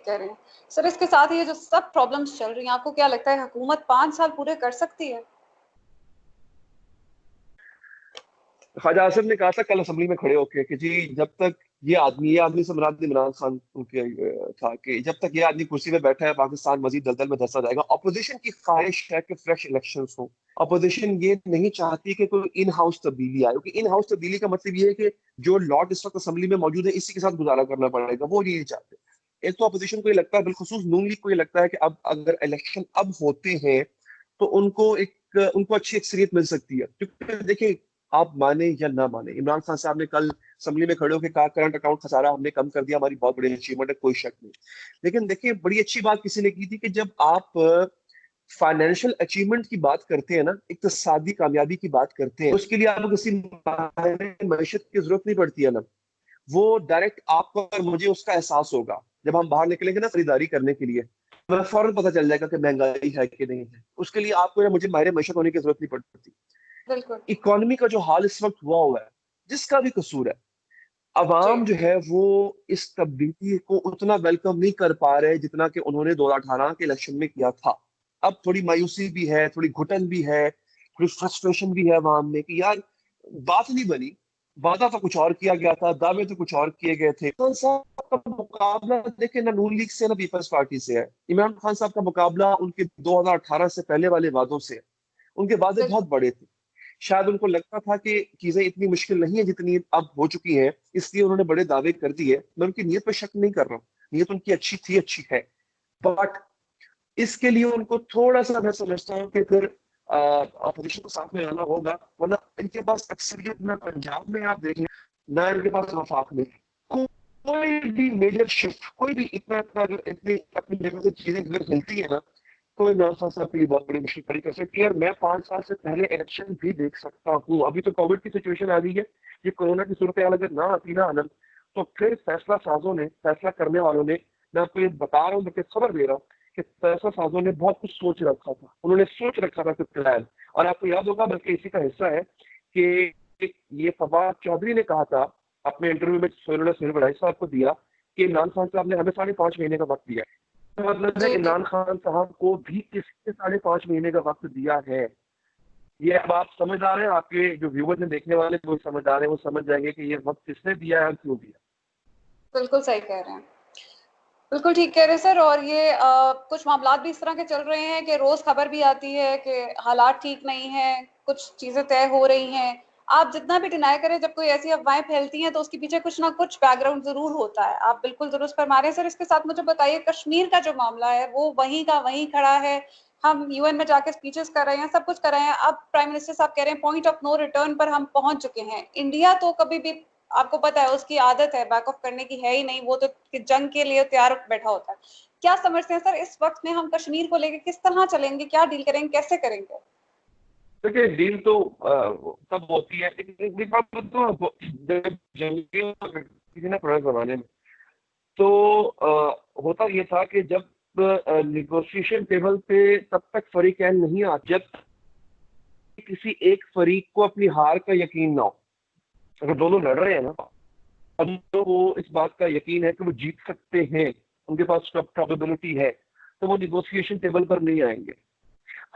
कह रहे हैं सर, इसके साथ ये जो सब प्रॉब्लम्स चल रही हैं, आपको क्या लगता है हुकूमत 5 साल पूरे कर सकती है? ख्वाजा आसिफ ने कहा था कल असेंबली में खड़े होकर कि जी जब तक ये आदमी से मुराद इमरान खान उनके था कि जब तक ये आदमी कुर्सी पे बैठा है पाकिस्तान मजीद दलदल में धंसा जाएगा। अपोजिशन की ख्वाहिश है कि फ्रेश इलेक्शंस हो। अपोजिशन ये नहीं चाहती कि कोई इन हाउस तब्दीली आए, क्योंकि इन हाउस तब्दीली का मतलब ये है कि जो लॉर्ड इस वक्त असेंबली में मौजूद है इसी के साथ गुजारा करना पड़ेगा, वो ये नहीं चाहते। एक तो अपोजिशन को ये लगता है, बिलखुसूस नून लीग को ये लगता है कि अब अगर इलेक्शन अब होते हैं तो उनको अच्छी अक्सरियत मिल सकती है। क्योंकि देखिए आप माने या ना माने, इमरान खान साहब ने कल असेंबली में खड़े होकर कहा करंट अकाउंट खसारा हमने कम कर दिया, हमारी बहुत बड़ी अचीवमेंट है, कोई शक नहीं। लेकिन देखिए बड़ी अच्छी बात किसी ने की थी कि जब आप फाइनेंशियल अचीवमेंट की बात करते हैं ना, इक्तिसादी कामयाबी की बात करते हैं, उसके लिए आपको किसी मैशत की जरूरत नहीं पड़ती है ना। वो डायरेक्ट आपको और मुझे उसका एहसास होगा जब हम बाहर निकलेंगे ना खरीदारी करने के लिए, हमें फौरन पता चल जाएगा कि महंगाई है कि नहीं है। उसके लिए आपको या मुझे माहिर मैशत होने की जरूरत नहीं पड़ती। बिल्कुल इकोनॉमी का जो हाल इस वक्त हुआ है, जिसका भी कसूर है, जी। अवाम जो है वो इस तब्दीली को उतना वेलकम नहीं कर पा रहे जितना कि उन्होंने 2018 के इलेक्शन में किया था। अब थोड़ी मायूसी भी है, थोड़ी घुटन भी है, थोड़ी फ्रस्ट्रेशन भी है अवाम में कि यार बात नहीं बनी, वादा तो कुछ और किया गया था, दावे तो कुछ और किए गए थे। इमरान साहब का मुकाबला देखिए ना नून लीग से ना पीपल्स पार्टी से है। इमरान खान साहब का मुकाबला उनके 2018 से पहले वाले वादों से है। उनके वादे बहुत बिल्कुल बड़े थे, शायद उनको लगता था कि चीजें इतनी मुश्किल नहीं है जितनी अब हो चुकी हैं, इसलिए उन्होंने बड़े दावे कर दिए। मैं उनकी नीयत पर शक नहीं कर रहा हूँ, नीयत उनकी अच्छी थी, अच्छी है। बट इसके लिए उनको थोड़ा सा मैं समझता हूँ कि फिर अपोजिशन को साथ में आना होगा, वरना इनके पास अक्सरियत ना पंजाब में आप देख लें ना इनके पास वफाक में कोई भी मेजर शिफ्ट, कोई भी इतना इतना अगर इतनी अपनी जगह से चीजें अगर हिलती है ना तो इमरान खान साहब के लिए बहुत बड़ी मुश्किल खड़ी कर सकती है। और मैं 5 साल से पहले इलेक्शन भी देख सकता हूँ। अभी तो कोविड की सिचुएशन आ गई है, ये कोरोना की सूरत हाल अगर ना आती ना आनंद, तो फिर फैसला साजों ने, फैसला करने वालों ने, मैं आपको ये बता रहा हूँ, बल्कि खबर दे रहा हूँ कि फैसला साजों ने बहुत कुछ सोच रखा था, उन्होंने सोच रखा था कुछ प्लान। और आपको याद होगा, बल्कि इसी का हिस्सा है कि ये फवाद चौधरी ने कहा था अपने इंटरव्यू में, उन्होंने सुहेल वढ़ाई साहब को दिया कि इमरान खान साहब ने हमें 5.5 महीने का वक्त दिया है। मतलब है जी। इमरान खान साहब को भी किसने 5.5 महीने का वक्त दिया है। ये अब आप समझदार हैं, आपके जो व्यूअर्स हैं, देखने वाले वो समझदार हैं, वो समझ जाएंगे कि ये वक्त किसने दिया है और क्यों दिया। बिल्कुल सही कह रहे हैं, बिल्कुल ठीक कह रहे हैं सर। और ये कुछ मामला भी इस तरह के चल रहे हैं कि रोज खबर भी आती है कि हालात ठीक नहीं है, कुछ चीजें तय हो रही हैं। आप जितना भी डिनाई करें, जब कोई ऐसी अफवाहें फैलती हैं तो उसके पीछे कुछ ना कुछ बैकग्राउंड जरूर होता है। आप बिल्कुल दुरुस्त फरमा रहे हैं सर। इसके साथ मुझे बताइए, कश्मीर का जो मामला है वो वहीं का वहीं खड़ा है। हम यूएन में जाके स्पीचेस कर रहे हैं, सब कुछ कर रहे हैं। अब प्राइम मिनिस्टर साहब कह रहे हैं पॉइंट ऑफ नो रिटर्न पर हम पहुंच चुके हैं। इंडिया तो कभी भी, आपको पता है उसकी आदत है बैक ऑफ करने की, है ही नहीं, वो तो जंग के लिए तैयार बैठा होता है। क्या समझते हैं सर, इस वक्त में हम कश्मीर को लेकर किस तरह चलेंगे, क्या डील करेंगे, कैसे करेंगे? देखिए डील तो तब होती है, लेकिन एक बात तो जब जंगे किसी ने पुराने जमाने में तो होता ये था कि जब निगोशिएशन टेबल पे तब तक फरीकैन नहीं आते जब किसी एक फरीक को अपनी हार का यकीन ना हो। अगर दोनों लड़ रहे हैं ना, अब तो वो इस बात का यकीन है कि वो जीत सकते हैं, उनके पास प्रोबेबिलिटी है, तो वो निगोशिएशन टेबल पर नहीं आएंगे।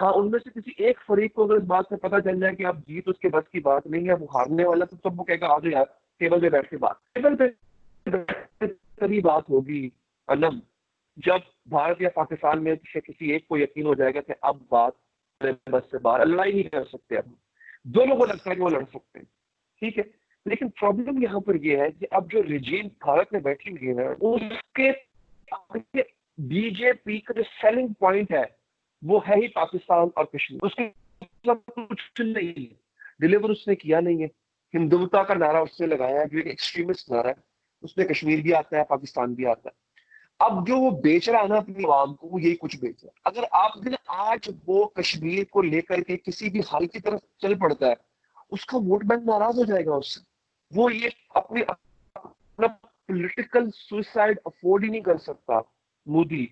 हाँ, उनमें से किसी एक फरीक को अगर इस बात से पता चल जाए कि आप जीत उसके बस की बात नहीं है, वो हारने वाला, तो तब वो कहेगा आ जाओ यार टेबल पे बैठ के बात, टेबल पे तभी बात होगी अनम, जब भारत या पाकिस्तान में से किसी एक को यकीन हो जाएगा कि अब बात बस से बाहर, लड़ाई नहीं कर सकते। अब दोनों को लगता है कि वो लड़ सकते हैं, ठीक है। लेकिन प्रॉब्लम यहाँ पर यह है कि अब जो रिजीम भारत में बैठी हुई है ना, उसके बीजेपी का जो सेलिंग पॉइंट है वो है ही पाकिस्तान और कश्मीर। उसके कुछ नहीं है, डिलीवर उसने किया नहीं है। हिंदुत्व का नारा उसने लगाया है जो एक एक्सट्रीमिस्ट नारा है, उसमें कश्मीर भी आता है, पाकिस्तान भी आता है। अब जो वो बेच रहा है ना अपनी आवाम को, वो यही कुछ बेच रहा है। अगर आप दिन आज वो कश्मीर को लेकर के किसी भी हाल की तरफ चल पड़ता है, उसका वोट बैंक नाराज हो जाएगा उससे। वो ये अपना पॉलिटिकल सुसाइड अफोर्ड ही नहीं कर सकता मोदी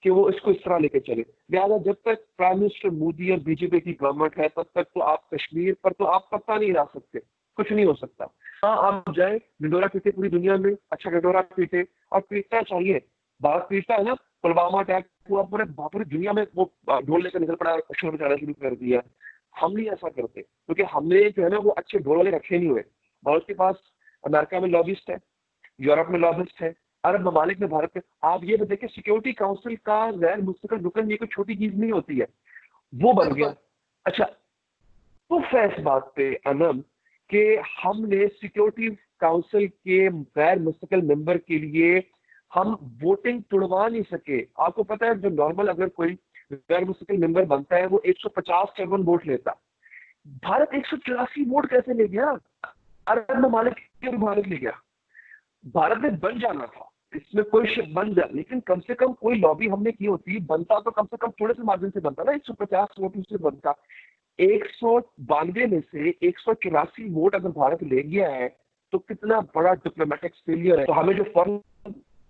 कि वो इसको इस तरह लेके चले। लिहाजा जब तक प्राइम मिनिस्टर मोदी और बीजेपी की गवर्नमेंट है तब तक तो आप कश्मीर पर तो आप पत्ता नहीं ला सकते, कुछ नहीं हो सकता। हाँ, आप जाए ढिंडोरा पीटे पूरी दुनिया में, अच्छा ढिंडोरा पीटे और पीटना चाहिए, भारत पीटता है ना, पुलवामा अटैक हुआ, पूरे पूरी दुनिया में वो ढोल लेकर निकल पड़ा, शोर मचाना शुरू कर दिया। हम नहीं ऐसा करते, क्योंकि हमने जो है ना वो अच्छे ढोल वाले रखे नहीं हुए। भारत के पास अमेरिका में लॉबिस्ट है, यूरोप में लॉबिस्ट है, अरब ममालिक में भारत के। आप ये भी देखिए, सिक्योरिटी काउंसिल का गैर मुस्तकिल रुकन ये कोई छोटी चीज नहीं होती है, वो बन गया। बिल्कुल अच्छा, तो इस बात पे अनम कि हमने सिक्योरिटी काउंसिल के गैर मुस्तकिल मेंबर के लिए हम वोटिंग तुड़वा नहीं सके। आपको पता है, जो नॉर्मल अगर कोई गैर मुस्तकिल मेंबर बनता है वो 150 वोट लेता, भारत 184 वोट कैसे ले गया? अरब ममालिक क्यों भारत ले गया? भारत में बन जाना था, इसमें कोई शक बन जाए, लेकिन कम से कम कोई लॉबी हमने की होती, बनता तो कम से कम थोड़े से मार्जिन से बनता ना, 150 वोट से बनता। 192 में से 184 वोट अगर भारत ले गया है तो कितना बड़ा डिप्लोमेटिक फेलियर है। तो हमें जो फॉरेन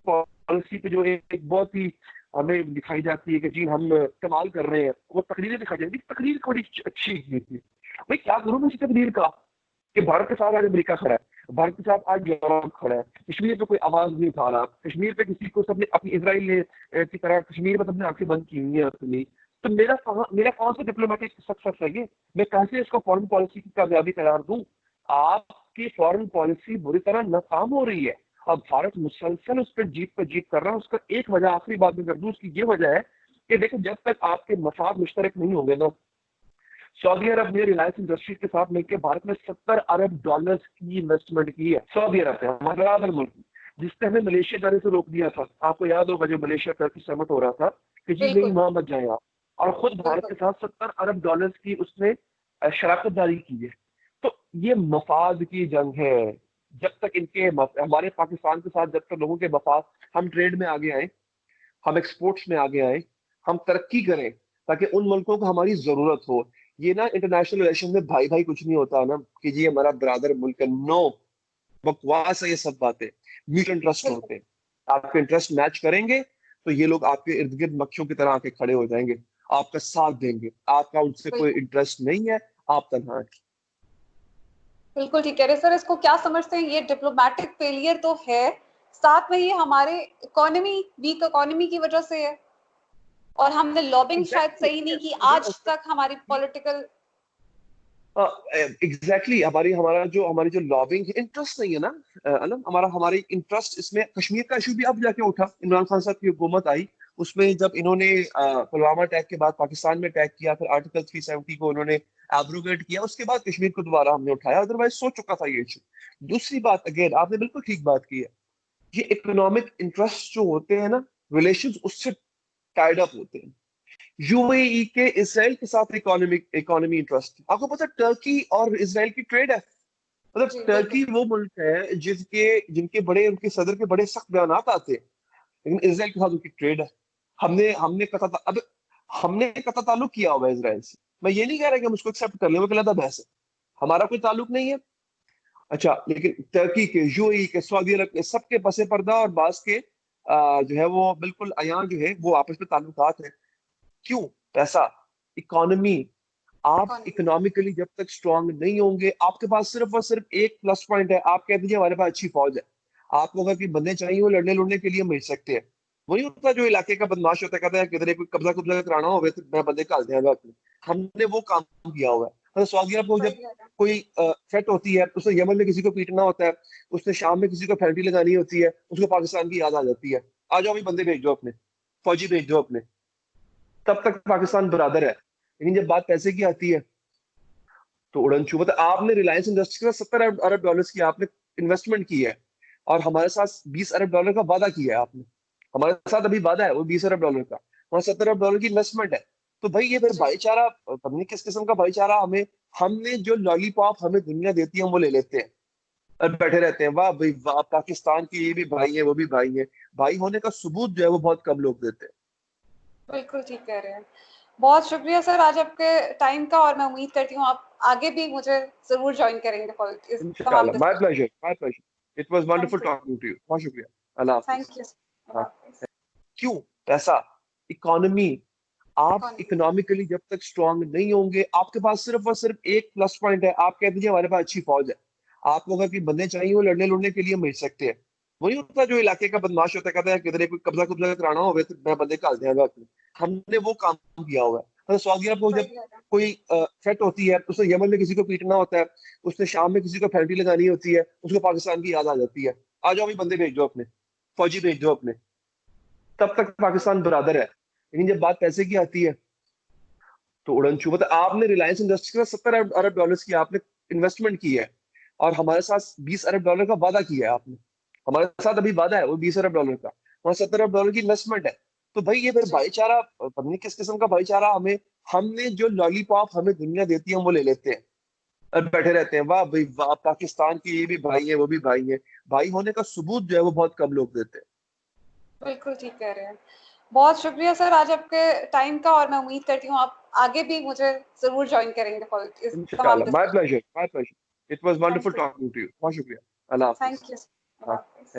पॉलिसी पे जो एक बहुत ही हमें दिखाई जाती है कि जी हम इस्तेमाल कर रहे हैं, वो तकरीरें दिखाई जाती है। तकरीर बड़ी अच्छी थी भाई, क्या करूं मैं इसी तकरीर का कि भारत के साथ आज अमेरिका खड़ा है, भारत के साथ आज यूरोप खड़ा है, कश्मीर पे कोई आवाज नहीं उठा रहा, कश्मीर पे किसी को सबने अपनी इसराइल की तरह कश्मीर में सबने आंखें बंद की हुई है अपनी। तो मेरा कौन सा डिप्लोमेटिक सक्सेस है ये? मैं कैसे इसको फॉरेन पॉलिसी की कामयाबी करार दूं? आपकी फॉरेन पॉलिसी बुरी तरह नाकाम हो रही है। अब भारत मुसलसल उस पर जीत कर रहा है। उसका एक वजह आखिरी बात में कर दूं, उसकी ये वजह है कि देखो, जब तक आपके मफाद मुश्तरक नहीं होंगे ना, सऊदी अरब ने रिलायंस इंडस्ट्रीज के साथ मिलकर भारत में $70 अरब की इन्वेस्टमेंट की है। सऊदी अरब है हमारा अदर मुल्क, जिसने हमें मलेशिया जाने से रोक दिया था। आपको याद होगा जो मलेशिया टर्की समिट हो रहा था कि जी नहीं बिल्कुल वहां मत जाए आप, और खुद भारत के बिल्कुल साथ $70 अरब की उसने शराकत दारी की है। तो ये मफाद की जंग है। जब तक हमारे पाकिस्तान के साथ जब तक लोगों के मफाद, हम ट्रेड में आगे आए, हम एक्सपोर्ट्स में आगे आए, हम तरक्की करें, ताकि उन मुल्कों को हमारी जरूरत हो। ये ना इंटरनेशनल रिलेशन में भाई भाई कुछ नहीं होता ना कि जी हमारा ब्रादर मुल्क है, नो, बकवास है ये सब बातें। म्यूचुअल इंटरेस्ट बिल्कुल होते हैं, आपके इंटरेस्ट मैच करेंगे तो ये लोग आपके इर्द गिर्द मक्खियों की तरह आके खड़े हो जाएंगे, आपका साथ देंगे। आपका उनसे कोई बिल्कुल इंटरेस्ट नहीं है, आप तनहा हैं। बिल्कुल ठीक कह रहे सर। इसको क्या समझते हैं? ये डिप्लोमेटिक फेलियर तो है, साथ में ये हमारे वीक इकोनॉमी की वजह से है, और हमने लॉबिंग शायद एग्जैक्टली, सही नहीं की मुझे आज तक हमारी पॉलिटिकल। एग्जैक्टली हमारी जो लॉबिंग इंटरेस्ट नहीं है ना, अलम हमारी इंटरेस्ट इसमें। कश्मीर का इशू भी अब जाके उठा, इमरान खान साहब की हुकूमत आई, उसमें जब इन्होंने पुलवामा अटैक के बाद पाकिस्तान में अटैक किया, फिर आर्टिकल 370 को उन्होंने एब्रोगेट किया, उसके बाद कश्मीर को दोबारा हमने उठाया, अदरवाइज सोच चुका था ये इशू। दूसरी बात, अगेन आपने बिल्कुल ठीक बात की है, ये इकोनॉमिक इंटरेस्ट जो होते हैं ना, रिलेशन उससे टाइड अप होते हैं। यूएई के इसराइल के साथ इकोनॉमी इंटरेस्ट, आपको पता है टर्की और इसराइल की ट्रेड है। मतलब जी बिल्कुल टर्की वो मुल्क है जिसके जिनके बड़े उनके सदर के बड़े सख्त बयान आते हैं, लेकिन इसराइल के साथ उनकी ट्रेड है। हमने हमने कता अब हमने कता ताल्लुक किया हुआ है इसराइल से। मैं ये नहीं कह रहा कि हम उसको एक्सेप्ट कर लें, वो गलत बहस है, हमारा कोई ताल्लुक नहीं है। अच्छा, लेकिन टर्की के, यूएई के, सऊदी अरब के, सबके पसे पर्दा और बास के जो है वो बिल्कुल अयान जो है वो आपस में ताल्लुकात है। क्यों? पैसा, इकोनॉमी। आप इकोनॉमी। इकोनॉमिकली जब तक स्ट्रांग नहीं होंगे, आपके पास सिर्फ और सिर्फ एक प्लस पॉइंट है, आप कह दीजिए हमारे पास अच्छी फौज है। आपको अगर कोई बंदे चाहिए वो लड़ने लड़ने के लिए मिल सकते हैं। वही होता है जो इलाके का बदमाश होता है, कहता है किधर कोई कब्जा कुब्जा कराना हो तो मैं बंदे काल देगा अपने। हमने वो काम किया हुआ है। मतलब सऊदी अरब को सही जब कह रहे हैं। कोई थ्रेट होती है, उसने यमन में किसी को पीटना होता है, उसने शाम में किसी को फैंटी लगानी होती है, उसको पाकिस्तान की याद आ जाती है, आ जाओ भाई बंदे भेज दो अपने, फौजी भेज दो अपने। तब तक पाकिस्तान बरादर है, लेकिन जब बात पैसे की आती है तो उड़न छू। मतलब आपने रिलायंस इंडस्ट्री का 70 अरब डॉलर्स की आपने इन्वेस्टमेंट की है, और हमारे साथ $20 अरब का वादा किया है आपने। हमारे साथ अभी वादा है वो $20 अरब का, वहां $70 अरब की इन्वेस्टमेंट है। तो भाई ये फिर जी भाईचारा पता नहीं किस किस्म का भाईचारा हमें, हमने जो लॉलीपॉप हमें दुनिया देती है हम वो ले लेते हैं और बैठे रहते हैं। वाह भाई वाह, पाकिस्तान के ये भी भाई है वो भी भाई है। भाई होने का सबूत जो है वो बहुत कम लोग देते हैं। बिल्कुल ठीक कह रहे हैं। बहुत शुक्रिया सर आज आपके टाइम का, और मैं उम्मीद करती हूँ आप आगे भी मुझे जरूर ज्वाइन करेंगे इस तमाम इंशाल्लाह, my discussion. Pleasure, my pleasure, it was wonderful thank you. Talking to you, बहुत शुक्रिया। अल्लाह हाफिज। Thank you. हाँ। अल्लाह हाफिज। क्यों? पैसा, इकोनॉमी। आप इकोनॉमी। इकोनॉमिकली जब तक स्ट्रांग नहीं होंगे, आपके पास सिर्फ और सिर्फ एक प्लस पॉइंट है, आप कह दीजिए हमारे पास अच्छी फौज है। आपको अगर कोई बंदे चाहिए वो लड़ने लड़ने के लिए मिल सकते हैं। वही होता जो इलाके का बदमाश होता है, कहता है किधर कोई कब्जा कुब्जा कराना हो तो मैं बंदे घाल दिया। हमने वो काम किया हुआ है। मतलब सऊदी अरब को सही जब कह रहे हैं। कोई थ्रेट होती है, उसने यमन में किसी को पीटना होता है, उसने शाम में किसी को पेनल्टी लगानी होती है, उसको पाकिस्तान की याद आ जाती है, आ जाओ भी बंदे भेज दो अपने, फौजी भेज दो अपने, तब तक पाकिस्तान बरादर है। लेकिन जब बात पैसे की आती है तो उड़न छू। मतलब आपने रिलायंस इंडस्ट्री में 70 अरब डॉलर्स की आपने इन्वेस्टमेंट की है, और हमारे साथ 20 अरब डॉलर का वादा किया है आपने। हमारे साथ अभी वादा है वो 20 अरब डॉलर का, वहाँ 70 अरब डॉलर की इन्वेस्टमेंट है। तो भाई ये फिर जी भाईचारा पता नहीं किस किस्म का भाईचारा हमें, हमने जो लॉलीपॉप हमें दुनिया देती है हम वो ले लेते हैं और बैठे रहते हैं, वाह भाई वाह पाकिस्तान के ये भी भाई है वो भी भाई है। भाई होने का सबूत जो है वो बहुत कम लोग देते हैं। बिल्कुल ठीक कह रहे हैं। बहुत शुक्रिया सर आज आपके टाइम का, और मैं उम्मीद करती हूँ आप आगे भी मुझे जरूर ज्वाइन करेंगे इस तमाम इंशाल्लाह, my discussion. Pleasure, my pleasure. It was wonderful thank you. Talking to you. बहुत शुक्रिया। अल्लाह हाफिज। Thank you. हाँ। अल्लाह हाफिज।